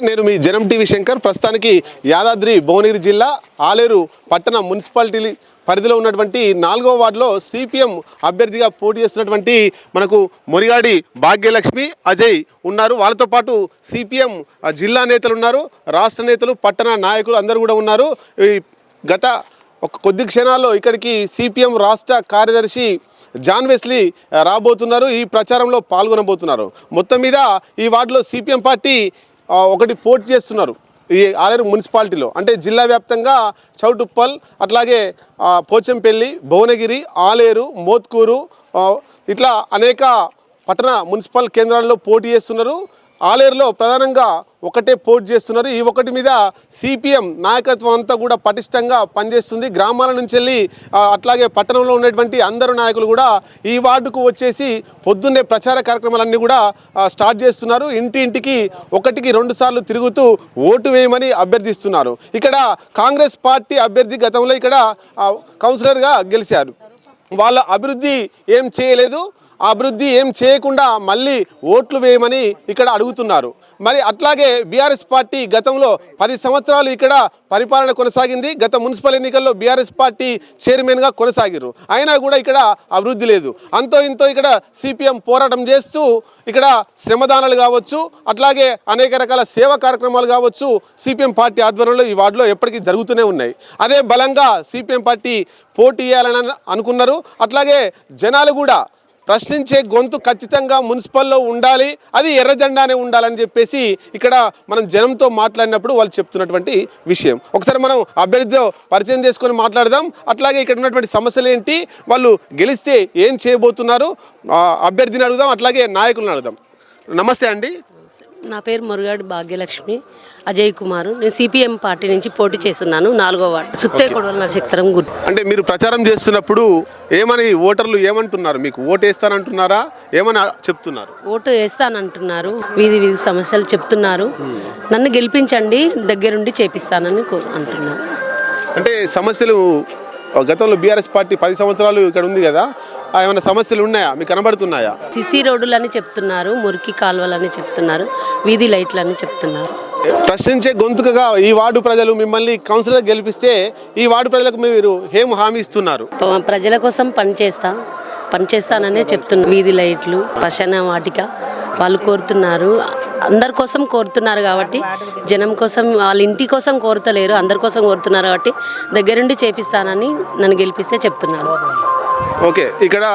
నేను మీ జనం టీవీ శంకర్. ప్రస్తుతానికి యాదాద్రి భువనగిరి జిల్లా ఆలేరు పట్టణ మున్సిపాలిటీ పరిధిలో ఉన్నటువంటి 4వ వార్డులో సిపిఎం అభ్యర్థిగా పోటీ చేస్తున్నటువంటి మనకు మొరిగాడి భాగ్యలక్ష్మి, అజయ్ ఉన్నారు. వాళ్ళతో పాటు సిపిఎం జిల్లా నేతలు ఉన్నారు, రాష్ట్ర నేతలు, పట్టణ నాయకులు అందరూ కూడా ఉన్నారు. గత కొద్ది క్షణాల్లో ఇక్కడికి సిపిఎం రాష్ట్ర కార్యదర్శి జాన్ వెస్లీ రాబోతున్నారు. ఈ ప్రచారంలో పాల్గొనబోతున్నారు. మొత్తం మీద ఈ వార్డులో సిపిఎం పార్టీ ఒకటి పోటీ చేస్తున్నారు. ఈ ఆలేరు మున్సిపాలిటీలో అంటే జిల్లా వ్యాప్తంగా చౌటుప్పల్, అట్లాగే పోచంపల్లి, భువనగిరి, ఆలేరు, మోత్కూరు ఇట్లా అనేక పట్టణ మున్సిపల్ కేంద్రాల్లో పోటీ చేస్తున్నారు. ఆలేరులో ప్రధానంగా ఒకటే పోటీ చేస్తున్నారు. ఈ ఒకటి మీద సిపిఎం నాయకత్వం అంతా కూడా పటిష్టంగా పనిచేస్తుంది. గ్రామాల నుంచి వెళ్ళి అట్లాగే పట్టణంలో ఉన్నటువంటి అందరు నాయకులు కూడా ఈ వార్డుకు వచ్చేసి పొద్దున్నే ప్రచార కార్యక్రమాలన్నీ కూడా స్టార్ట్ చేస్తున్నారు. ఇంటింటికి 1-2 సార్లు తిరుగుతూ ఓటు వేయమని అభ్యర్థిస్తున్నారు. ఇక్కడ కాంగ్రెస్ పార్టీ అభ్యర్థి గతంలో ఇక్కడ కౌన్సిలర్గా గెలిచారు. వాళ్ళ అభివృద్ధి ఏం చేయలేదు, అభివృద్ధి ఏం చేయకుండా మళ్ళీ ఓట్లు వేయమని ఇక్కడ అడుగుతున్నారు. మరి అట్లాగే బీఆర్ఎస్ పార్టీ గతంలో 10 సంవత్సరాలు ఇక్కడ పరిపాలన కొనసాగింది. గత మున్సిపల్ ఎన్నికల్లో బీఆర్ఎస్ పార్టీ చైర్మన్గా కొనసాగారు. అయినా కూడా ఇక్కడ అభివృద్ధి లేదు. అంతో ఇంతో ఇక్కడ సిపిఎం పోరాటం చేస్తూ ఇక్కడ శ్రమదానాలు కావచ్చు, అట్లాగే అనేక రకాల సేవా కార్యక్రమాలు కావచ్చు సిపిఎం పార్టీ ఆధ్వర్యంలో ఈ వార్డులో ఎప్పటికీ జరుగుతూనే ఉన్నాయి. అదే బలంగా సిపిఎం పార్టీ పోటీ చేయాలని అనుకున్నారు. అట్లాగే జనాలు కూడా ప్రశ్నించే గొంతు ఖచ్చితంగా మున్సిపల్లో ఉండాలి, అది ఎర్ర జెండానే ఉండాలని చెప్పేసి ఇక్కడ మనం జనంతో మాట్లాడినప్పుడు వాళ్ళు చెప్తున్నటువంటి విషయం. ఒకసారి మనం అభ్యర్థితో పరిచయం చేసుకొని మాట్లాడదాం. అట్లాగే ఇక్కడ ఉన్నటువంటి సమస్యలు ఏంటి, వాళ్ళు గెలిస్తే ఏం చేయబోతున్నారు, అభ్యర్థిని అడుగుదాం, అట్లాగే నాయకులను అడుగుదాం. నమస్తే అండి. నా పేరు మొరిగాడి భాగ్యలక్ష్మి, అజయ్ కుమార్. నేను సిపిఎం పార్టీ నుంచి పోటీ చేస్తున్నాను. 4వ వార్డు సుత్తే కొడవల నక్షత్రం గుర్తు. అంటే మీరు ప్రచారం చేస్తున్నప్పుడు ఏమని ఓటర్లు ఏమంటున్నారు, మీకు ఓటు వేస్తానంటున్నారా, ఏమని చెప్తున్నారు? ఓటు వేస్తానంటున్నారు, వీధి సమస్యలు చెప్తున్నారు. నన్ను గెలిపించండి, దగ్గరుండి చేపిస్తానని అంటున్నారు. అంటే సమస్యలు గతంలో బీఆర్ఎస్ పార్టీ 10 సంవత్సరాలు ఇక్కడ ఉంది కదా, ఏమైనా సమస్యలు ఉన్నాయా, మీకు కనబడుతున్నాయా? సిసి రోడ్డులని చెప్తున్నారు, మురికి కాలువలని చెప్తున్నారు, వీధి లైట్లని చెప్తున్నారు. ప్రశ్నించే గొంతుకగా ఈ వార్డు ప్రజలు మిమ్మల్ని కౌన్సిలర్ గెలిపిస్తే ఈ వార్డు ప్రజలకు మీరు ఏం హామీ ఇస్తున్నారు? ప్రజల కోసం పనిచేస్తాననే చెప్తున్నారు. వీధి లైట్లు, శ్మశాన వాటిక వాళ్ళు కోరుతున్నారు. అందరి కోసం కోరుతున్నారు కాబట్టి, జనం కోసం, వాళ్ళ ఇంటి కోసం కోరుతలేరు, అందరి కోసం కోరుతున్నారు కాబట్టి దగ్గరుండి చేపిస్తానని నన్ను గెలిపిస్తే చెప్తున్నారు. ఓకే, ఇక్కడ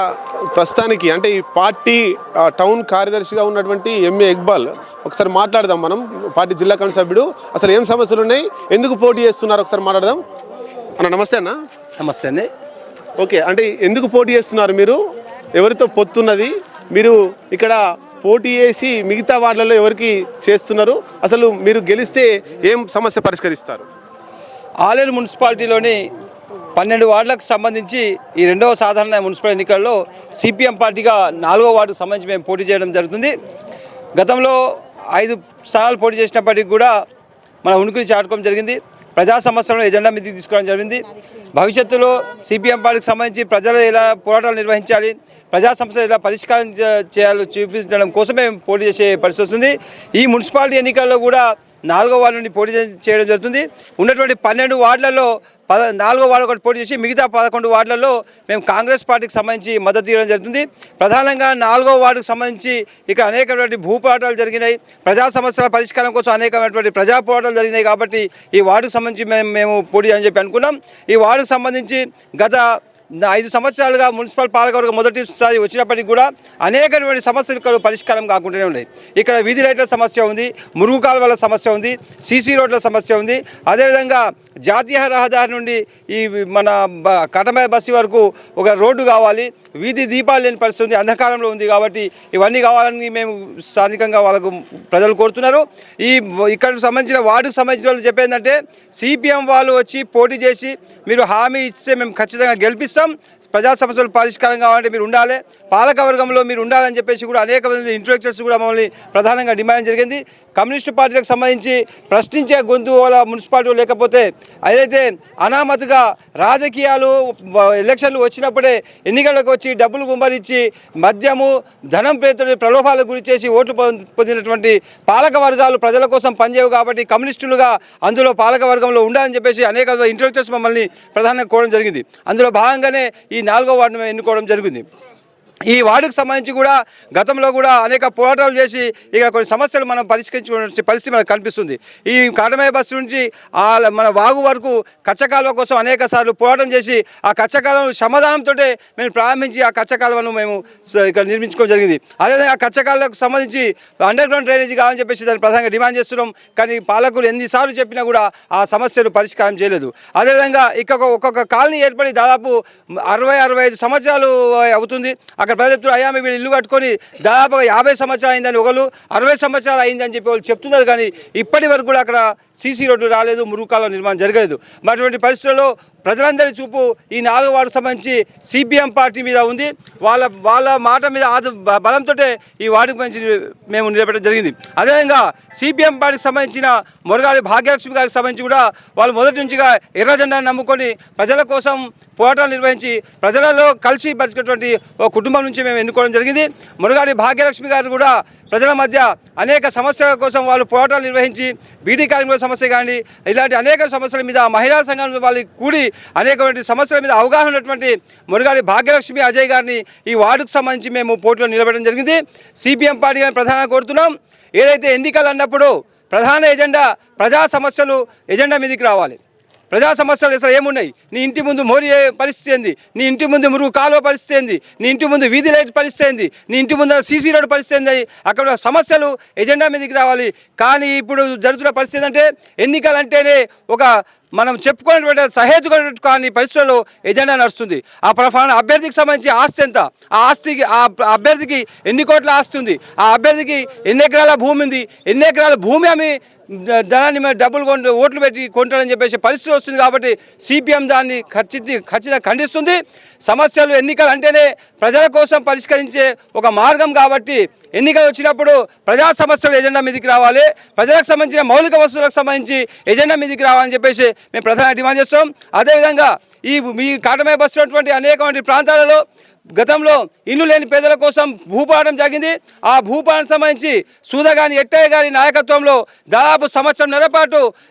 ప్రస్తుతానికి అంటే ఈ పార్టీ టౌన్ కార్యదర్శిగా ఉన్నటువంటి ఎంఏ ఇక్బాల్, ఒకసారి మాట్లాడదాం మనం. పార్టీ జిల్లా కమిటీ సభ్యుడు, అసలు ఏం సమస్యలు ఉన్నాయి, ఎందుకు పోటీ చేస్తున్నారు ఒకసారి మాట్లాడదాం. అన్న నమస్తే. అన్న నమస్తే అండి. ఓకే, అంటే ఎందుకు పోటీ చేస్తున్నారు మీరు, ఎవరితో పొత్తున్నది, మీరు ఇక్కడ పోటీ చేసి మిగతా వార్డులలో ఎవరికి చేస్తున్నారు, అసలు మీరు గెలిస్తే ఏం సమస్య పరిష్కరిస్తారు? ఆలేరు మున్సిపాలిటీలోని 12 వార్డులకు సంబంధించి ఈ 2వ సాధారణ మున్సిపల్ ఎన్నికల్లో సిపిఎం పార్టీగా 4వ వార్డుకు సంబంధించి మేము పోటీ చేయడం జరుగుతుంది. గతంలో 5 స్థానాలు పోటీ చేసినప్పటికీ కూడా మన ఉనికిని చాటుకోవడం జరిగింది. ప్రజా సమస్యలను ఎజెండా మీదకి తీసుకోవడం జరిగింది. భవిష్యత్తులో సిపిఎం పార్టీకి సంబంధించి ప్రజలు ఎలా పోరాటాలు నిర్వహించాలి, ప్రజా సమస్యలు ఎలా పరిష్కారం చేయాలో చూపించడం కోసమే పోటీ చేసే పరిస్థితి వస్తుంది. ఈ మున్సిపాలిటీ ఎన్నికల్లో కూడా 4వ వార్డు నుండి పోటీ చేయడం జరుగుతుంది. ఉన్నటువంటి 12 వార్డులలో 4వ వార్డు ఒకటి పోటీ చేసి మిగతా 11 వార్డులలో మేము కాంగ్రెస్ పార్టీకి సంబంధించి మద్దతు ఇవ్వడం జరుగుతుంది. ప్రధానంగా 4వ వార్డుకు సంబంధించి ఇక్కడ అనేకమైనటువంటి భూ పోరాటాలు జరిగినాయి, ప్రజా సమస్యల పరిష్కారం కోసం అనేకమైనటువంటి ప్రజా పోరాటాలు జరిగినాయి. కాబట్టి ఈ వార్డుకు సంబంధించి మేము పోటీ అని చెప్పి అనుకున్నాం. ఈ వార్డుకు సంబంధించి గత 5 సంవత్సరాలుగా మున్సిపల్ పాలకవర్గం మొదటిసారి వచ్చినప్పటికీ కూడా అనేకటువంటి సమస్యలు ఇక్కడ పరిష్కారం కాకుండానే ఉన్నాయి. ఇక్కడ వీధి లైట్ల సమస్య ఉంది, మురుగు కాలువల సమస్య ఉంది, సీసీ రోడ్ల సమస్య ఉంది. అదేవిధంగా జాతీయ రహదారి నుండి ఈ మన కటమయ బస్సు వరకు ఒక రోడ్డు కావాలి, వీధి దీపాలు లేని పరిస్థితి ఉంది, అంధకారంలో ఉంది. కాబట్టి ఇవన్నీ కావాలని మేము స్థానికంగా వాళ్ళకు ప్రజలు కోరుతున్నారు. ఇక్కడ సంబంధించిన వార్డుకు సంబంధించిన వాళ్ళు చెప్పేందంటే, సిపిఎం వాళ్ళు వచ్చి పోటీ చేసి మీరు హామీ ఇస్తే మేము ఖచ్చితంగా గెలిపిస్తాం, చేస్తాం. ప్రజా సమస్యలు పరిష్కారం కావాలంటే మీరు ఉండాలి, పాలకవర్గంలో మీరు ఉండాలని చెప్పేసి కూడా అనేక మంది ఇంటలెక్చువల్స్ కూడా మమ్మల్ని ప్రధానంగా డిమాండ్ జరిగింది. కమ్యూనిస్టు పార్టీలకు సంబంధించి ప్రశ్నించే గొంతు వాళ్ళ మున్సిపాలిటీ లేకపోతే ఏదైతే అనామతుగా రాజకీయాలు ఎలక్షన్లు వచ్చినప్పుడే ఎన్నికలకు వచ్చి డబ్బులు గుమ్మరించి మద్యము ధనం పేరుతో ప్రలోభాలకు గురి చేసి ఓట్లు పొందినటువంటి పాలక వర్గాలు ప్రజల కోసం పనిచేయవు కాబట్టి కమ్యూనిస్టులుగా అందులో పాలక వర్గంలో ఉండాలని చెప్పేసి అనేక ఇంటలెక్చువల్స్ మమ్మల్ని ప్రధానంగా కోరడం జరిగింది. అందులో భాగంగానే ఈ 4వ వార్డును ఎన్నుకోవడం జరిగింది. ఈ వార్డుకు సంబంధించి కూడా గతంలో కూడా అనేక పోరాటాలు చేసి ఇక కొన్ని సమస్యలు మనం పరిష్కరించుకునే పరిస్థితి మనకు కనిపిస్తుంది. ఈ కాటమయ్య బస్సు నుంచి మన వాగు వరకు కచ్చకాలువ కోసం అనేక సార్లు పోరాటం చేసి ఆ కచ్చకాలువను శ్రమదానంతో మేము ప్రారంభించి ఆ కచ్చకాలువను మేము ఇక్కడ నిర్మించుకోవడం జరిగింది. అదేవిధంగా ఆ కచ్చకాలువకు సంబంధించి అండర్ గ్రౌండ్ డ్రైనేజీ కావాలని చెప్పేసి దాన్ని ప్రధానంగా డిమాండ్ చేస్తున్నాం. కానీ పాలకులు ఎన్నిసార్లు చెప్పినా కూడా ఆ సమస్యలు పరిష్కారం చేయలేదు. అదేవిధంగా ఇక్కడ ఒక్కొక్క కాలనీ ఏర్పడి దాదాపు 60-65 సంవత్సరాలు అవుతుంది. అక్కడ ప్రజలు చెప్తున్నారు, అయ్యా వీళ్ళు ఇల్లు కట్టుకొని దాదాపుగా 50 సంవత్సరాలు అయిందని, ఒకళ్ళు 60 సంవత్సరాలు అయిందని చెప్పి వాళ్ళు చెప్తున్నారు. కానీ ఇప్పటి వరకు కూడా అక్కడ సీసీ రోడ్డు రాలేదు, మురుగుకాలువ నిర్మాణం జరగలేదు. మరి అటువంటి పరిస్థితుల్లో ప్రజలందరి చూపు ఈ 4వ వార్డుకు సంబంధించి సిపిఎం పార్టీ మీద ఉంది. వాళ్ళ మాట మీద బలంతో ఈ వార్డుకు మంచి మేము నిలబెట్టడం జరిగింది. అదేవిధంగా సిపిఎం పార్టీకి సంబంధించిన మొరగాడి భాగ్యలక్ష్మి గారికి సంబంధించి కూడా వాళ్ళు మొదటి నుంచిగా ఎర్ర జెండాను నమ్ముకొని ప్రజల కోసం పోరాటాలు నిర్వహించి ప్రజలలో కలిసి బతికేటువంటి ఒక కుటుంబం నుంచి మేము ఎన్నుకోవడం జరిగింది. మురగాడి భాగ్యలక్ష్మి గారు కూడా ప్రజల మధ్య అనేక సమస్యల కోసం వాళ్ళు పోరాటాలు నిర్వహించి బీడీ కార్మికుల సమస్య కానీ ఇలాంటి అనేక సమస్యల మీద మహిళా సంఘం వాళ్ళకి కూడి అనేకటువంటి సమస్యల మీద అవగాహన ఉన్నటువంటి మురగాడి భాగ్యలక్ష్మి అజయ్ గారిని ఈ వార్డుకు సంబంధించి మేము పోటీలో నిలబెట్టడం జరిగింది. సిపిఎం పార్టీ గారిని ప్రధానంగా కోరుతున్నాం, ఏదైతే ఎన్నికలు అన్నప్పుడు ప్రధాన ఎజెండా ప్రజా సమస్యలు ఎజెండా మీదకి రావాలి. ప్రజా సమస్యలు అసలు ఏమున్నాయి, నీ ఇంటి ముందు మోరి పరిస్థితి ఏంది, నీ ఇంటి ముందు మురుగు కాలువ పరిస్థితి ఏంది, నీ ఇంటి ముందు వీధి లైట్ పరిస్థితి ఏంది, నీ ఇంటి ముందు సీసీ రోడ్డు పరిస్థితి ఏంది, అక్కడ సమస్యలు ఎజెండా మీదకి రావాలి. కానీ ఇప్పుడు జరుగుతున్న పరిస్థితి అంటే ఎన్నికలు అంటేనే ఒక మనం చెప్పుకునేటువంటి సహేతుకమైనటువంటి కానీ పరిస్థితుల్లో ఎజెండా నడుస్తుంది. ఆ ప్రఫాన అభ్యర్థికి సంబంధించి ఆస్తి ఎంత, ఆ ఆస్తికి ఆ అభ్యర్థికి ఎన్ని కోట్ల ఆస్తి ఉంది, ఆ అభ్యర్థికి ఎన్ని ఎకరాల భూమి ఉంది, ఎన్ని ఎకరాల భూమి ఆమె ధనాన్ని డబ్బులు ఓట్లు పెట్టి కొంటారని చెప్పేసి పరిస్థితి వస్తుంది. కాబట్టి సిపిఎం దాన్ని ఖచ్చితంగా ఖండిస్తుంది. సమస్యలు ఎన్నికలు అంటేనే ప్రజల కోసం పరిష్కరించే ఒక మార్గం కాబట్టి ఎన్నికలు వచ్చినప్పుడు ప్రజా సమస్యలు ఎజెండా మీదకి రావాలి, ప్రజలకు సంబంధించిన మౌలిక వస్తువులకు సంబంధించి ఎజెండా మీదకి రావాలని చెప్పేసి మేము ప్రధానంగా డిమాండ్ చేస్తాం. అదేవిధంగా ఈ కాటమయ్య బస్సు ఉన్నటువంటి అనేకమైన ప్రాంతాలలో గతంలో ఇల్లు లేని పేదల కోసం భూపాఠం జరిగింది. ఆ భూపాఠం సంబంధించి సూదగాని ఎట్టయ్య గారి నాయకత్వంలో దాదాపు సంవత్సరంన్నర పాటు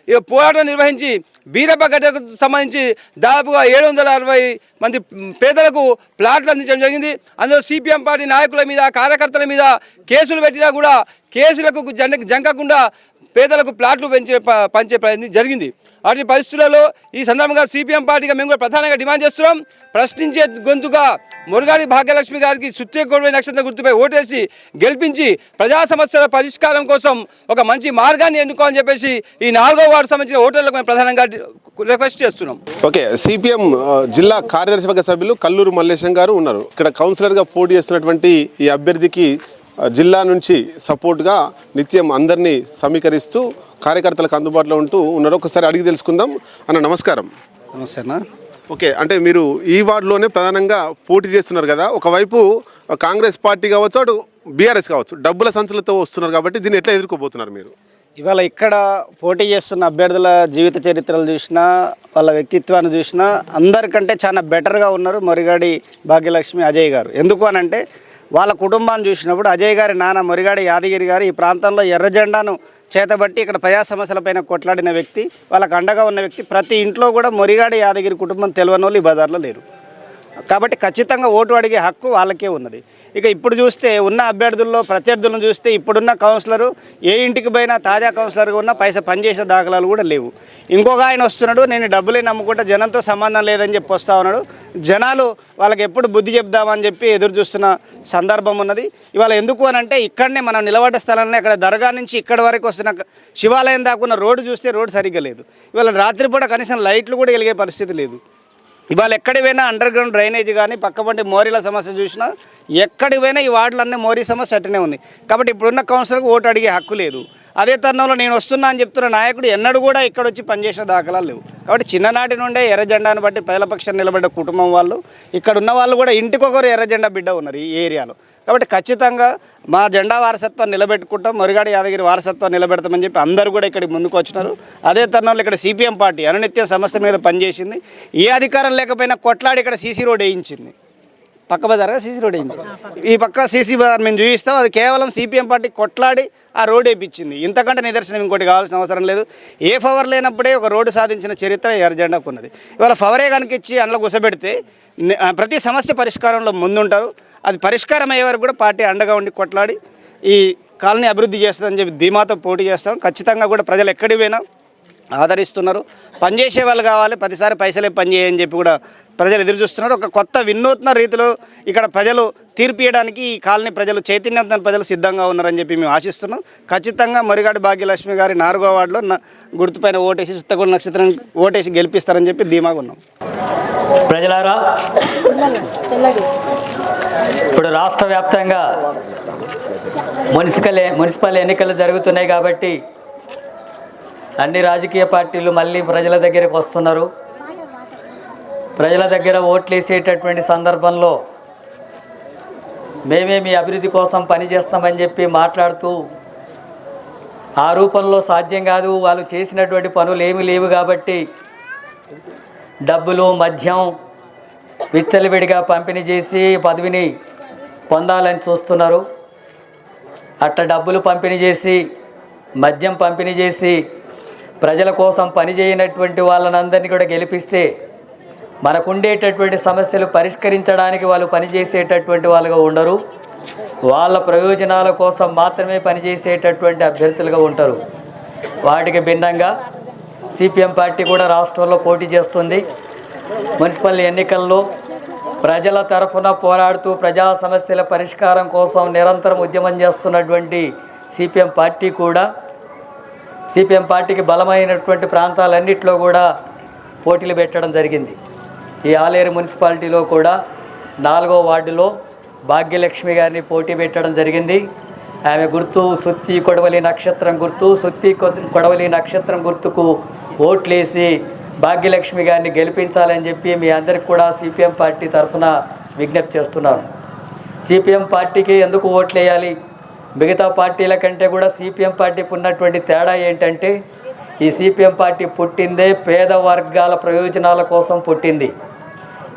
పోరాటం నిర్వహించి బీరప్ప గడ్డకు సంబంధించి దాదాపుగా 760 మంది పేదలకు ప్లాట్లు అందించడం జరిగింది. అందులో సిపిఎం పార్టీ నాయకుల మీద కార్యకర్తల మీద కేసులు పెట్టినా కూడా కేసులకు జంకకుండా పేదలకు ప్లాట్లు పంచే ప్రయత్నం జరిగింది. వాటి పరిస్థితులలో ఈ సందర్భంగా సిపిఎం పార్టీగా మేము కూడా ప్రధానంగా డిమాండ్ చేస్తున్నాం, ప్రశ్నించే గొంతుగా మురగాడి భాగ్యలక్ష్మి గారికి సుత్తే నక్షత్ర గుర్తుపై ఓటేసి గెలిపించి ప్రజా సమస్యల పరిష్కారం కోసం ఒక మంచి మార్గాన్ని ఎన్నుకోవాలని చెప్పేసి ఈ 4వ వార్డు సంబంధించిన ఓటర్లకు మేము ప్రధానంగా రిక్వెస్ట్ చేస్తున్నాం. ఓకే, సిపిఎం జిల్లా కార్యదర్శి సభ్యులు కల్లూరు మల్లేశం గారు ఉన్నారు. ఇక్కడ కౌన్సిలర్గా పోటీ చేస్తున్నటువంటి ఈ అభ్యర్థికి జిల్లా నుంచి సపోర్ట్గా నిత్యం అందరినీ సమీకరిస్తూ కార్యకర్తలకు అందుబాటులో ఉంటూ ఉన్నారు. ఒకసారి అడిగి తెలుసుకుందాం. అన్న నమస్కారం. నమస్తే అన్న. ఓకే, అంటే మీరు ఈ వార్డులోనే ప్రధానంగా పోటీ చేస్తున్నారు కదా, ఒకవైపు కాంగ్రెస్ పార్టీ కావచ్చు, అటు బీఆర్ఎస్ కావచ్చు, డబ్బుల సంచులతో వస్తున్నారు కాబట్టి దీన్ని ఎట్లా ఎదుర్కోబోతున్నారు మీరు? ఇవాళ ఇక్కడ పోటీ చేస్తున్న అభ్యర్థుల జీవిత చరిత్రలు చూసినా, వాళ్ళ వ్యక్తిత్వాన్ని చూసినా అందరికంటే చాలా బెటర్గా ఉన్నారు మొరిగాడి భాగ్యలక్ష్మి అజయ్ గారు. ఎందుకు అనంటే వాళ్ళ కుటుంబాన్ని చూసినప్పుడు అజయ్ గారి నాన్న మొరిగాడి యాదగిరి గారు ఈ ప్రాంతంలో ఎర్ర జెండాను చేతబట్టి ఇక్కడ ప్రజా సమస్యలపైన కొట్లాడిన వ్యక్తి, వాళ్ళకు అండగా ఉన్న వ్యక్తి. ప్రతి ఇంట్లో కూడా మొరిగాడి యాదగిరి కుటుంబం తెలియని వాళ్ళు ఈ బజార్లో లేరు. కాబట్టి ఖచ్చితంగా ఓటు అడిగే హక్కు వాళ్ళకే ఉన్నది. ఇక ఇప్పుడు చూస్తే ఉన్న అభ్యర్థుల్లో ప్రత్యర్థులను చూస్తే ఇప్పుడున్న కౌన్సిలరు ఏ ఇంటికి పోయినా తాజా కౌన్సిలర్గా ఉన్న పైసా పనిచేసే దాఖలాలు కూడా లేవు. ఇంకొక ఆయన వస్తున్నాడు, నేను డబ్బులే నమ్ముకుంటా, జనంతో సంబంధం లేదని చెప్పి వస్తూ ఉన్నాడు. జనాలు వాళ్ళకి ఎప్పుడు బుద్ధి చెప్దామని చెప్పి ఎదురు చూస్తున్న సందర్భం ఉన్నది. ఇవాళ ఎందుకు అని అంటే ఇక్కడనే మనం నిలబడ్డ స్థలంలో ఇక్కడ దర్గా నుంచి ఇక్కడ వరకు వస్తున్న శివాలయం దాకున్న రోడ్డు చూస్తే రోడ్డు సరిగ్గా లేదు. ఇవాళ రాత్రిపూట కనీసం లైట్లు కూడా వెలిగే పరిస్థితి లేదు. ఇవాళ ఎక్కడికి పోయినా అండర్ గ్రౌండ్ డ్రైనేజ్ కానీ పక్కపంటి మోరీల సమస్య చూసినా ఎక్కడికి పోయినా ఈ వార్డులన్నీ మోరీ సమస్య అట్టనే ఉంది. కాబట్టి ఇప్పుడున్న కౌన్సిలర్కి ఓటు అడిగే హక్కు లేదు. అదే తరుణంలో నేను వస్తున్నా అని చెప్తున్న నాయకుడు ఎన్నడూ కూడా ఇక్కడ వచ్చి పనిచేసిన దాఖలాలు లేవు. కాబట్టి చిన్ననాటి నుండే ఎర్ర జెండాను బట్టి ప్రజల పక్షాన్ని నిలబడ్డ కుటుంబం వాళ్ళు, ఇక్కడ ఉన్న వాళ్ళు కూడా ఇంటికొకరు ఎర్ర జెండా బిడ్డ ఉన్నారు ఈ ఏరియాలో. కాబట్టి ఖచ్చితంగా మా జెండా వారసత్వాన్ని నిలబెట్టుకుంటాం, మురిగాడి యాదగిరి వారసత్వాన్ని నిలబెడతామని చెప్పి అందరూ కూడా ఇక్కడికి ముందుకు వచ్చినారు. అదే తరుణంలో ఇక్కడ సిపిఎం పార్టీ అనునిత్యం సమస్య మీద పనిచేసింది. ఏ అధికారం లేకపోయినా కొట్లాడి ఇక్కడ సీసీ రోడ్ వేయించింది, పక్క బజార్గా సీసీ రోడ్ వేయించింది. ఈ పక్క సీసీ బజార్ మేము చూపిస్తాం, అది కేవలం సిపిఎం పార్టీ కొట్లాడి ఆ రోడ్ వేయించింది. ఇంతకంటే నిదర్శనం ఇంకోటి కావాల్సిన అవసరం లేదు. ఏ పవర్ లేనప్పుడే ఒక రోడ్డు సాధించిన చరిత్ర ఎర్ర జెండాకు ఉన్నది. ఇవాళ పవరే కనుక ఇచ్చి అందులో గుసబెడితే ప్రతి సమస్య పరిష్కారంలో ముందుంటారు. అది పరిష్కారం అయ్యే వరకు కూడా పార్టీ అండగా ఉండి కొట్లాడి ఈ కాలనీ అభివృద్ధి చేస్తుందని చెప్పి ధీమాతో పోటీ చేస్తాం. ఖచ్చితంగా కూడా ప్రజలు ఎక్కడికి పోయినా ఆదరిస్తున్నారు. పనిచేసే వాళ్ళు కావాలి, ప్రతిసారి పైసలే పనిచేయని చెప్పి కూడా ప్రజలు ఎదురు చూస్తున్నారు. ఒక కొత్త వినూత్న రీతిలో ఇక్కడ ప్రజలు తీర్పు ఇవ్వడానికి ఈ కాలనీ ప్రజలు చైతన్యవంతమైన ప్రజలు సిద్ధంగా ఉన్నారని చెప్పి మేము ఆశిస్తున్నాం. ఖచ్చితంగా మురిగాడి భాగ్యలక్ష్మి గారి 4వ వార్డులో గుర్తుపైన ఓటేసి సుత్తగొండ నక్షత్రం ఓటేసి గెలిపిస్తారని చెప్పి ధీమాగా ఉన్నాం. ప్రజలారా, ఇప్పుడు రాష్ట్ర వ్యాప్తంగా మున్సిపల్ ఎన్నికలు జరుగుతున్నాయి కాబట్టి అన్ని రాజకీయ పార్టీలు మళ్ళీ ప్రజల దగ్గరికి వస్తున్నారు. ప్రజల దగ్గర ఓట్లు వేసేటటువంటి సందర్భంలో మేమే మీ అభివృద్ధి కోసం పనిచేస్తామని చెప్పి మాట్లాడుతూ ఆ రూపంలో సాధ్యం కాదు, వాళ్ళు చేసినటువంటి పనులు ఏమీ లేవు కాబట్టి డబ్బులు మద్యం విచ్చలవిడిగా పంపిణీ చేసి పదవిని పొందాలని చూస్తున్నారు. అట్లా డబ్బులు పంపిణీ చేసి మద్యం పంపిణీ చేసి ప్రజల కోసం పనిచేయనటువంటి వాళ్ళనందరినీ కూడా గెలిపిస్తే మనకుండేటటువంటి సమస్యలు పరిష్కరించడానికి వాళ్ళు పనిచేసేటటువంటి వాళ్ళుగా ఉండరు. వాళ్ళ ప్రయోజనాల కోసం మాత్రమే పనిచేసేటటువంటి అభ్యర్థులుగా ఉంటారు. వాటికి భిన్నంగా సిపిఎం పార్టీ కూడా రాష్ట్రంలో పోటీ చేస్తుంది. మున్సిపల్ ఎన్నికల్లో ప్రజల తరఫున పోరాడుతూ ప్రజా సమస్యల పరిష్కారం కోసం నిరంతరం ఉద్యమం చేస్తున్నటువంటి సిపిఎం పార్టీకి బలమైనటువంటి ప్రాంతాలన్నింటిలో కూడా పోటీలు పెట్టడం జరిగింది. ఈ ఆలేరు మున్సిపాలిటీలో కూడా 4వ వార్డులో భాగ్యలక్ష్మి గారిని పోటీ పెట్టడం జరిగింది. ఆమె గుర్తు సుత్తి కొడవలి నక్షత్రం గుర్తు. సుత్తి కొడవలి నక్షత్రం గుర్తుకు ఓట్లేసి భాగ్యలక్ష్మి గారిని గెలిపించాలని చెప్పి మీ అందరికి కూడా సిపిఎం పార్టీ తరఫున విజ్ఞప్తి చేస్తున్నాను. సిపిఎం పార్టీకి ఎందుకు ఓట్లు వేయాలి? మిగతా పార్టీల కంటే కూడా సిపిఎం పార్టీకి ఉన్నటువంటి తేడా ఏంటంటే ఈ సిపిఎం పార్టీ పుట్టిందే పేద వర్గాల ప్రయోజనాల కోసం పుట్టింది.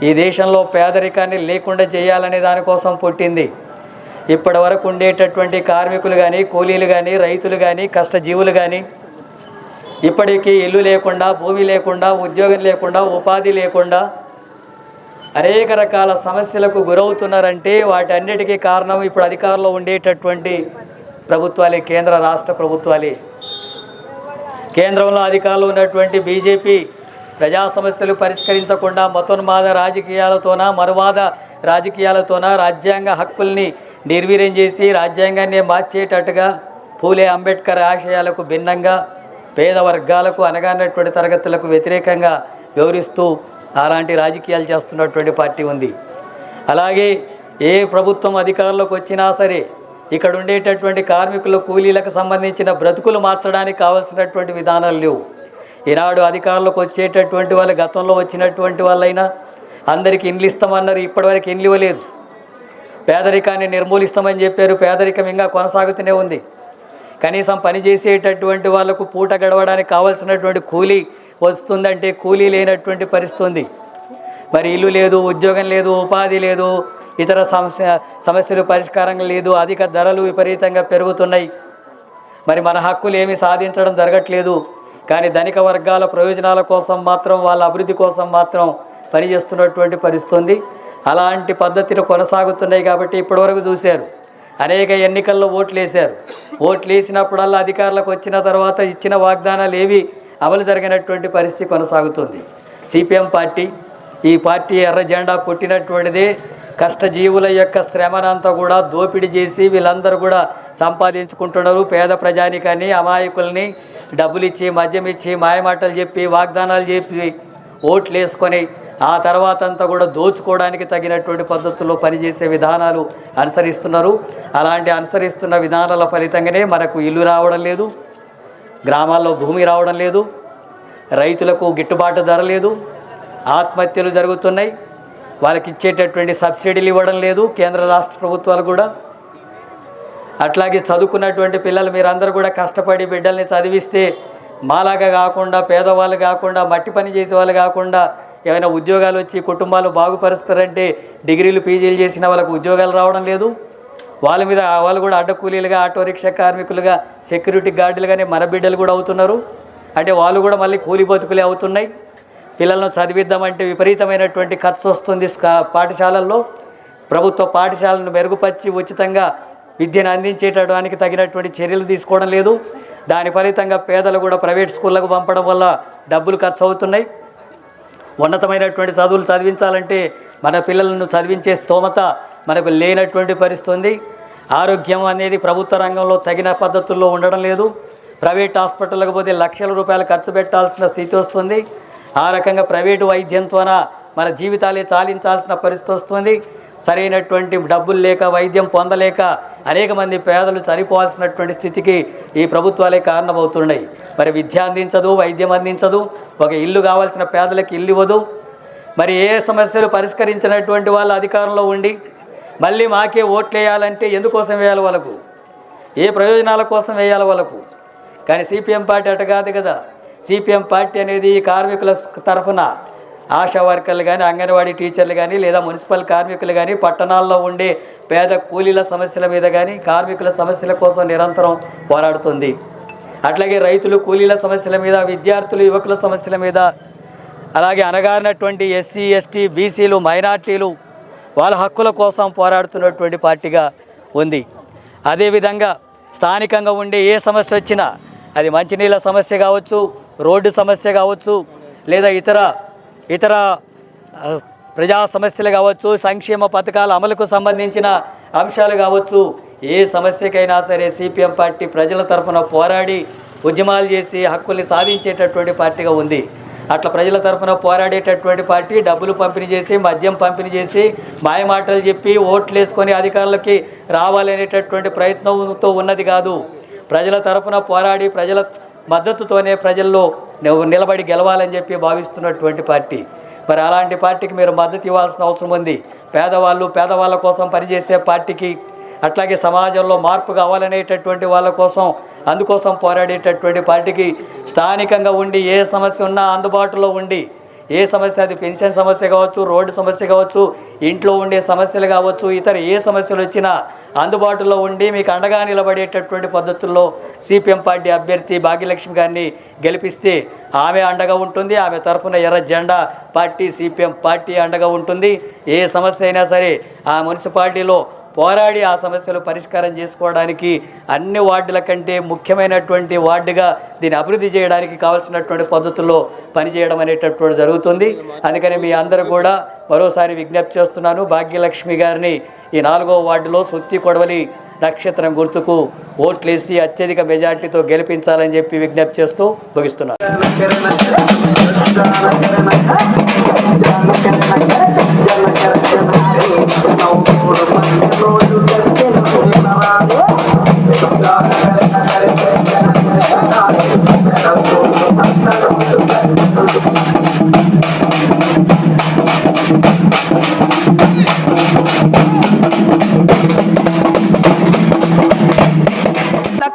ఈ దేశంలో పేదరికాన్ని లేకుండా చేయాలనే దానికోసం పుట్టింది. ఇప్పటి వరకు ఉండేటటువంటి కార్మికులు కానీ, కూలీలు కానీ, రైతులు కానీ, కష్టజీవులు కానీ ఇప్పటికీ ఇల్లు లేకుండా, భూమి లేకుండా, ఉద్యోగం లేకుండా, ఉపాధి లేకుండా అనేక రకాల సమస్యలకు గురవుతున్నారంటే వాటన్నిటికీ కారణం ఇప్పుడు అధికారంలో ఉండేటటువంటి ప్రభుత్వాలే, కేంద్ర రాష్ట్ర ప్రభుత్వాలే. కేంద్రంలో అధికారంలో ఉన్నటువంటి బీజేపీ ప్రజా సమస్యలు పరిష్కరించకుండా మతోన్మాద రాజకీయాలతోన, మనువాద రాజకీయాలతోన రాజ్యాంగ హక్కుల్ని నిర్వీర్యం చేసి రాజ్యాంగాన్ని మార్చేటట్టుగా పూలే అంబేద్కర్ ఆశయాలకు భిన్నంగా పేద వర్గాలకు, అనగానటువంటి తరగతులకు వ్యతిరేకంగా వివరిస్తూ అలాంటి రాజకీయాలు చేస్తున్నటువంటి పార్టీ ఉంది. అలాగే ఏ ప్రభుత్వం అధికారంలోకి వచ్చినా సరే ఇక్కడ ఉండేటటువంటి కార్మికుల, కూలీలకు సంబంధించిన బ్రతుకులు మార్చడానికి కావాల్సినటువంటి విధానాలు లేవు. ఈనాడు అధికారంలోకి వచ్చేటటువంటి వాళ్ళు గతంలో వచ్చినటువంటి వాళ్ళైనా అందరికీ ఇండ్లు ఇస్తామన్నారు, ఇప్పటివరకు ఇండ్లు ఇవ్వలేదు. పేదరికాన్ని నిర్మూలిస్తామని చెప్పారు, పేదరికం ఇంకా కొనసాగుతూనే ఉంది. కనీసం పనిచేసేటటువంటి వాళ్ళకు పూట గడవడానికి కావాల్సినటువంటి కూలీ వస్తుందంటే కూలీ లేనటువంటి పరిస్థితి ఉంది. మరి ఇల్లు లేదు, ఉద్యోగం లేదు, ఉపాధి లేదు, ఇతర సమస్యలు పరిష్కారం లేదు, అధిక ధరలు విపరీతంగా పెరుగుతున్నాయి. మరి మన హక్కులు ఏమీ సాధించడం జరగట్లేదు. కానీ ధనిక వర్గాల ప్రయోజనాల కోసం మాత్రం, వాళ్ళ అభివృద్ధి కోసం మాత్రం పనిచేస్తున్నటువంటి పరిస్థితి ఉంది. అలాంటి పద్ధతులు కొనసాగుతున్నాయి. కాబట్టి ఇప్పటివరకు చూశారు, అనేక ఎన్నికల్లో ఓట్లు వేశారు. ఓట్లు వేసినప్పుడల్లా అధికారులకు వచ్చిన తర్వాత ఇచ్చిన వాగ్దానాలు ఏవి అమలు జరిగినటువంటి పరిస్థితి కొనసాగుతుంది. సిపిఎం పార్టీ, ఈ పార్టీ ఎర్ర జెండా పుట్టినటువంటిదే కష్టజీవుల యొక్క శ్రమనంతా కూడా దోపిడీ చేసి వీళ్ళందరూ కూడా సంపాదించుకుంటున్నారు. పేద ప్రజానికాన్ని, అమాయకుల్ని డబ్బులు ఇచ్చి, మద్యం ఇచ్చి, మాయమాటలు చెప్పి, వాగ్దానాలు చెప్పి ఓట్లు వేసుకొని ఆ తర్వాత అంతా కూడా దోచుకోవడానికి తగినటువంటి పద్ధతుల్లో పనిచేసే విధానాలు అనుసరిస్తున్నారు. అలాంటి అనుసరిస్తున్న విధానాల ఫలితంగానే మనకు ఇల్లు రావడం లేదు, గ్రామాల్లో భూమి రావడం లేదు, రైతులకు గిట్టుబాటు ధర లేదు, ఆత్మహత్యలు జరుగుతున్నాయి, వాళ్ళకి ఇచ్చేటటువంటి సబ్సిడీలు ఇవ్వడం లేదు కేంద్ర రాష్ట్ర ప్రభుత్వాలు కూడా. అట్లాగే చదువుకున్నటువంటి పిల్లలు మీరందరూ కూడా కష్టపడి బిడ్డల్ని చదివిస్తే మాలాగా కాకుండా, పేదవాళ్ళు కాకుండా, మట్టి పని చేసే వాళ్ళు కాకుండా ఏమైనా ఉద్యోగాలు వచ్చి కుటుంబాలు బాగుపరుస్తారంటే డిగ్రీలు పీజీలు చేసిన వాళ్ళకు ఉద్యోగాలు రావడం లేదు. వాళ్ళ మీద వాళ్ళు కూడా అడ్డకూలీలుగా, ఆటో రిక్షా కార్మికులుగా, సెక్యూరిటీ గార్డులుగానే మన బిడ్డలు కూడా అవుతున్నారు. అంటే వాళ్ళు కూడా మళ్ళీ కూలి బతుకులే అవుతున్నాయి. పిల్లలను చదివిద్దామంటే విపరీతమైనటువంటి ఖర్చు వస్తుంది. పాఠశాలల్లో ప్రభుత్వ పాఠశాలను మెరుగుపరిచి ఉచితంగా విద్యను అందించేటడానికి తగినటువంటి చర్యలు తీసుకోవడం లేదు. దాని ఫలితంగా పేదలు కూడా ప్రైవేట్ స్కూళ్ళకు పంపడం వల్ల డబ్బులు ఖర్చు అవుతున్నాయి. ఉన్నతమైనటువంటి చదువులు చదివించాలంటే మన పిల్లలను చదివించే స్తోమత మనకు లేనటువంటి పరిస్థితి ఉంది. ఆరోగ్యం అనేది ప్రభుత్వ రంగంలో తగిన పద్ధతుల్లో ఉండడం లేదు. ప్రైవేట్ హాస్పిటల్కి పోతే లక్షల రూపాయలు ఖర్చు పెట్టాల్సిన స్థితి వస్తుంది. ఆ రకంగా ప్రైవేటు వైద్యంతోన మన జీవితాలే చాలించాల్సిన పరిస్థితి వస్తుంది. సరైనటువంటి డబ్బులు లేక, వైద్యం పొందలేక అనేక మంది పేదలు చనిపోవాల్సినటువంటి స్థితికి ఈ ప్రభుత్వాలే కారణమవుతున్నాయి. మరి విద్య అందించదు, వైద్యం అందించదు, ఒక ఇల్లు కావాల్సిన పేదలకు ఇల్లు ఇవ్వదు. మరి ఏ సమస్యలు పరిష్కరించినటువంటి వాళ్ళు అధికారంలో ఉండి మళ్ళీ మాకే ఓట్లు వేయాలంటే ఎందుకోసం వేయాలి వాళ్ళకు, ఏ ప్రయోజనాల కోసం వేయాలి వాళ్ళకు? కానీ సిపిఎం పార్టీ అట కాదు కదా. సిపిఎం పార్టీ అనేది కార్మికుల తరఫున ఆశా వర్కర్లు కానీ, అంగన్వాడీ టీచర్లు కానీ, లేదా మున్సిపల్ కార్మికులు కానీ, పట్టణాల్లో ఉండే పేద కూలీల సమస్యల మీద కానీ, కార్మికుల సమస్యల కోసం నిరంతరం పోరాడుతుంది. అట్లాగే రైతులు కూలీల సమస్యల మీద, విద్యార్థులు యువకుల సమస్యల మీద, అలాగే అనగారినటువంటి ఎస్సీ, ఎస్టీ, బీసీలు, మైనార్టీలు వాళ్ళ హక్కుల కోసం పోరాడుతున్నటువంటి పార్టీగా ఉంది. అదేవిధంగా స్థానికంగా ఉండే ఏ సమస్య వచ్చినా, అది మంచినీళ్ళ సమస్య కావచ్చు, రోడ్డు సమస్య కావచ్చు, లేదా ఇతర ప్రజా సమస్యలు కావచ్చు, సంక్షేమ పథకాల అమలుకు సంబంధించిన అంశాలు కావచ్చు, ఏ సమస్యకైనా సరే సిపిఎం పార్టీ ప్రజల తరఫున పోరాడి ఉద్యమాలు చేసి హక్కుల్ని సాధించేటటువంటి పార్టీగా ఉంది. అట్లా ప్రజల తరఫున పోరాడేటటువంటి పార్టీ డబ్బులు పంపిణీ చేసి, మద్యం పంపిణీ చేసి, మాయమాటలు చెప్పి ఓట్లు వేసుకొని అధికారులకి రావాలనేటటువంటి ప్రయత్నంతో ఉన్నది కాదు. ప్రజల తరఫున పోరాడి ప్రజల మద్దతుతోనే ప్రజల్లో నిలబడి గెలవాలని చెప్పి భావిస్తున్నటువంటి పార్టీ. మరి అలాంటి పార్టీకి మీరు మద్దతు ఇవ్వాల్సిన అవసరం ఉంది. పేదవాళ్ళ కోసం పనిచేసే పార్టీకి, అట్లాగే సమాజంలో మార్పు కావాలనేటటువంటి వాళ్ళ కోసం, అందుకోసం పోరాడేటటువంటి పార్టీకి స్థానికంగా ఉండి ఏ సమస్య ఉన్నా అందుబాటులో ఉండి, ఏ సమస్య, అది పెన్షన్ సమస్య కావచ్చు, రోడ్డు సమస్య కావచ్చు, ఇంట్లో ఉండే సమస్యలు కావచ్చు, ఇతర ఏ సమస్యలు వచ్చినా అందుబాటులో ఉండి మీకు అండగా నిలబడేటటువంటి పద్ధతుల్లో సిపిఎం పార్టీ అభ్యర్థి భాగ్యలక్ష్మి గారిని గెలిపిస్తే ఆమె అండగా ఉంటుంది. ఆమె తరఫున ఎర్ర జెండా పార్టీ సిపిఎం పార్టీ అండగా ఉంటుంది. ఏ సమస్య అయినా సరే ఆ మున్సిపాలిటీలో పోరాడి ఆ సమస్యలు పరిష్కారం చేసుకోవడానికి అన్ని వార్డుల కంటే ముఖ్యమైనటువంటి వార్డుగా దీన్ని అభివృద్ధి చేయడానికి కావాల్సినటువంటి పద్ధతుల్లో పనిచేయడం అనేటటువంటి జరుగుతుంది. అందుకని మీ అందరూ కూడా మరోసారి విజ్ఞప్తి చేస్తున్నాను, భాగ్యలక్ష్మి గారిని ఈ 4వ వార్డులో సుత్తి కొడవలి నక్షత్రం గుర్తుకు ఓట్లేసి అత్యధిక మెజార్టీతో గెలిపించాలని చెప్పి విజ్ఞప్తి చేస్తూ ముగిస్తున్నాను.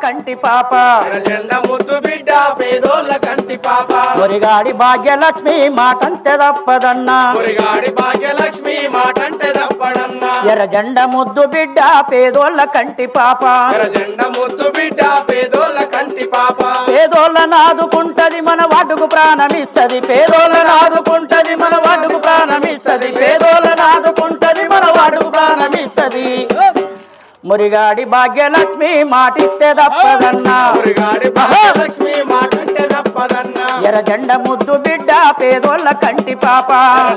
కంటి పాప జెండా ముద్దు బిడ్డ పేదోళ్ళ కంటి పాప మురిగాడి భాగ్యలక్ష్మి మాటంతే తప్పదన్నా మురిగాడి భాగ్యలక్ష్మి మాటంటే తప్పడన్నా ఎర్ర జెండ ముద్దు బిడ్డ పేదోళ్ళ కంటి పాప జెండా ముద్దు బిడ్డ పేదోళ్ళ కంటి పాప పేదోళ్ళను ఆదుకుంటది మన వాటుకు ప్రాణమిస్తది పేదోళ్ళను ఆదుకుంటది మన వాటుకు ప్రాణమిస్తది పేదోళ్ళను ఆదుకుంటది మన వాటుకు ప్రాణమిస్తది మురిగాడి భాగ్యలక్ష్మి మాటిస్తే తప్పదన్నా మురిగాడి భాగ్యలక్ష్మి మాటంటే తప్పదన్నా ఎర్ర జెండ ముద్దు బిడ్డ పేదోళ్ళ కంటి పాప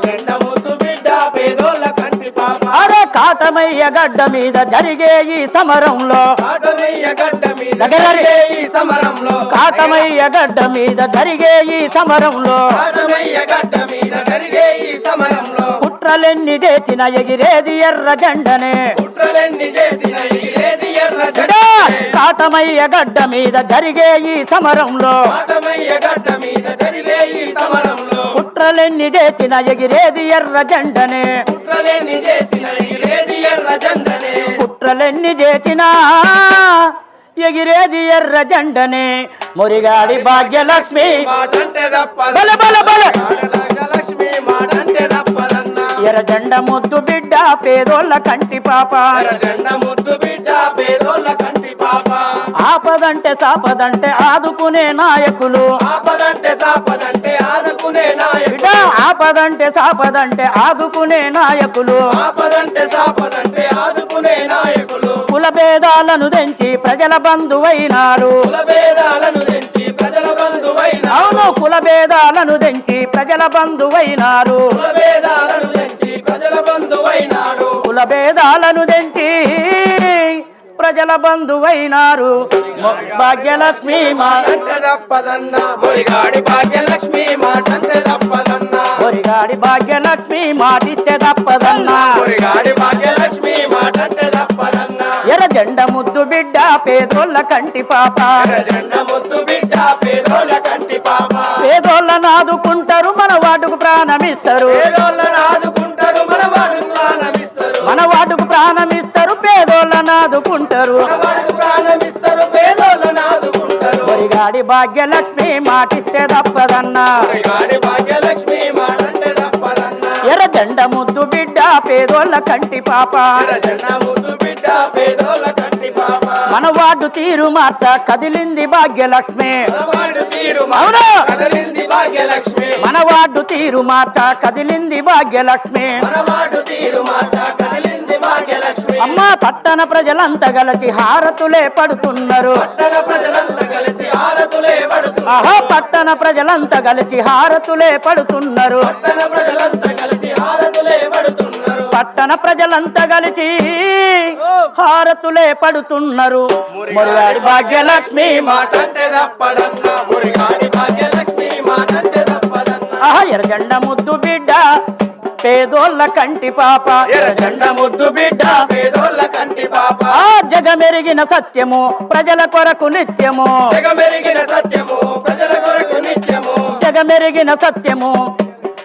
జెండా ముద్దు బిడ్డ పేదోళ్ళ కంటి కంటి పాప అరే కాటమయ్య గడ్డ మీద జరిగే ఈ సమరంలో కాటమయ్య గడ్డ మీద దగ్గర జరిగే ఈ సమరంలో కాటమయ్య గడ్డ మీద జరిగే ఈ సమరంలో కాటమయ్య గడ్డ మీద జరిగే ఈ సమరంలో కుట్రలెన్ని చేసిన ఎగిరేది ఎర్ర జెండనే కుట్రలెన్ని చేసిన ఎగిరేది ఎర్ర చెడా! జెండనే కాటమయ్య గడ్డ మీద జరిగే ఈ సమరంలో కాటమయ్య గడ్డ మీద జరిగే ఈ సమరంలో కుట్రలెన్ని చేసిన ఎగిరేది ఎర్ర జెండనే కుట్రలెన్ని చేసిన ఎగిరేది ఎర్ర జెండనే కుట్రలెన్ని చేసినా ఎగిరేది ఎర్ర జెండనే మురిగాడి భాగ్యలక్ష్మి మాటంటే బల బల బల లక్ష్మి మాటంటే తప్పదన్నా ఎర్ర జెండ ముద్దు బిడ్డ పేదోళ్ళ కంటి పాప ఎర్ర జెండ ముద్దు బిడ్డ పేదోళ్ళ కంటి పాప ఆపదంటే సాపదంటే ఆదుకునే నాయకులు ఆపదంటే సాపదంటే ఆదుకునే బిడ్డ నాయకులు ఆపదంటే సాపదంటే ఆదుకునే నాయకులు ఆపదంటే సాపదంటే ఆదుకునే నాయకులు కుల భేదాలను తెంచి ప్రజల బంధువైనారు కుల భేదాలను తెంచి ప్రజల బంధువైన అవును కుల భేదాలను తెంచి ప్రజల బంధువైనారు కుల భేదాలను తెంచి ప్రజల బంధువైనాడు కుల భేదాలను తెంచి ప్రజల బంధువైనారు భాగ్యలక్ష్మి మాటంటే తప్పదన్నా మురిగాడి భాగ్యలక్ష్మి మాటంటే తప్పదన్నా ఒరిగాడి భాగ్యలక్ష్మి మాటిస్తే తప్పదన్నా మురిగాడి భాగ్యలక్ష్మి మాటంటే తప్పదన్నా ఎర్ర జెండ ముద్దు బిడ్డ పేదోళ్ళ కంటి పాప ఎర్ర జెండ ముద్దు బిడ్డ పేదోళ్ళ కంటి పాప పేదోళ్ళను ఆదుకుంటారు మన వాటుకు ప్రాణమిస్తారు పేదోళ్ళను ఆదుకుంటారు మన వాడు ప్రాణమిస్తారు మన వాటుకు ప్రాణమిస్తారు పేదోళ్ళను ఆదుకుంటారు మన వాడు ప్రాణమిస్తారు పేదోళ్ళను ఆదుకుంటారు ఒరిగాడి భాగ్యలక్ష్మి మాటిస్తే తప్పదన్నా మురిగాడి భాగ్యలక్ష్మి మాటంటే తప్పదన్నా ఎర్ర జెండ ముద్దు బిడ్డ పేదోళ్ళ కంటి పాప ఎర్ర జెండ ముద్దు బిడ్డ పేదోళ్ళ కంటి పాప మన వార్డు తీరు మార్చ కదిలింది భాగ్యలక్ష్మి మనవాడు తీరు అవును. కదలింది భాగ్యలక్ష్మి మన వార్డు తీరు మార్చ కదిలింది భాగ్యలక్ష్మి మనవాడు తీరు మాట కదిలింది భాగ్యలక్ష్మి అమ్మ పట్టణ ప్రజలంతా గలచి హారతులే పడుతున్నారు పట్టణ ప్రజలంతా కలిసి హారతులే పడుతున్నారు ఆహా పట్టణ ప్రజలంతా గలచి హారతులే పడుతున్నారు పట్టణ ప్రజలంతా కలిసి హారతులే పడుతున్నారు పట్టణ ప్రజలంతా కలిసి హారతులే పడుతున్నారు మురిగాడి భాగ్యలక్ష్మి మాటంటే తప్పదన్నా మురిగాడి భాగ్యలక్ష్మి మాటంటే తప్పదన్నా ఆహా ఎర్రజెండ ముద్దు బిడ్డ పేదోళ్ళ కంటి పాప ఎర్ర జెండ ముద్దు బిడ్డ పేదోళ్ళ కంటి పాప ఆ జగమెరిగిన సత్యము ప్రజల కొరకు నిత్యము జగమెరిగిన సత్యము ప్రజల కొరకు నిత్యము జగమెరిగిన సత్యము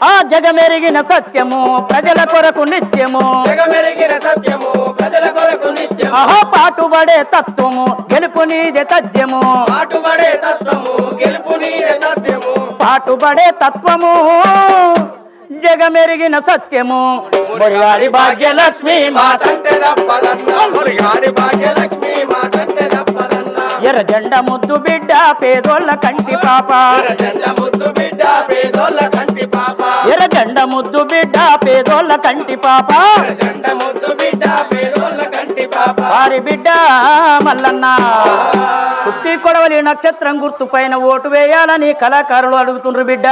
ఆ జగమెరిగిన సత్యము ప్రజల కొరకు నిత్యము జగమెరిగిన సత్యము ప్రజల కొరకు నిత్యము ఆహా పాటుబడే తత్వము గెలుపు నీదే తథ్యము పాటుపడే తత్వము గెలుపు నీదే తథ్యము పాటుబడే తత్వము జగమెరిగిన సత్యము మురిగాడి భాగ్యలక్ష్మి మాటంటే తప్పదన్నా మురిగాడి భాగ్యలక్ష్మి మాటంటే తప్పదన్నా ఎర్ర జెండ ముద్దు బిడ్డ పేదోళ్ళ కంటి పాప ఎర్ర జెండ ముద్దు బిడ్డ పేదోళ్ళ కంటి పాప ఎర్ర జెండ ముద్దు బిడ్డ పేదోళ్ళ కంటి పాప ఎర్ర జెండ ముద్దు బిడ్డ పేదోళ్ళ కంటి పాప వారి బిడ్డ మల్లన్న కుత్తి కొడవలి నక్షత్రం గుర్తు పైన ఓటు వేయాలని కళాకారులు అడుగుతుండ్రు బిడ్డ.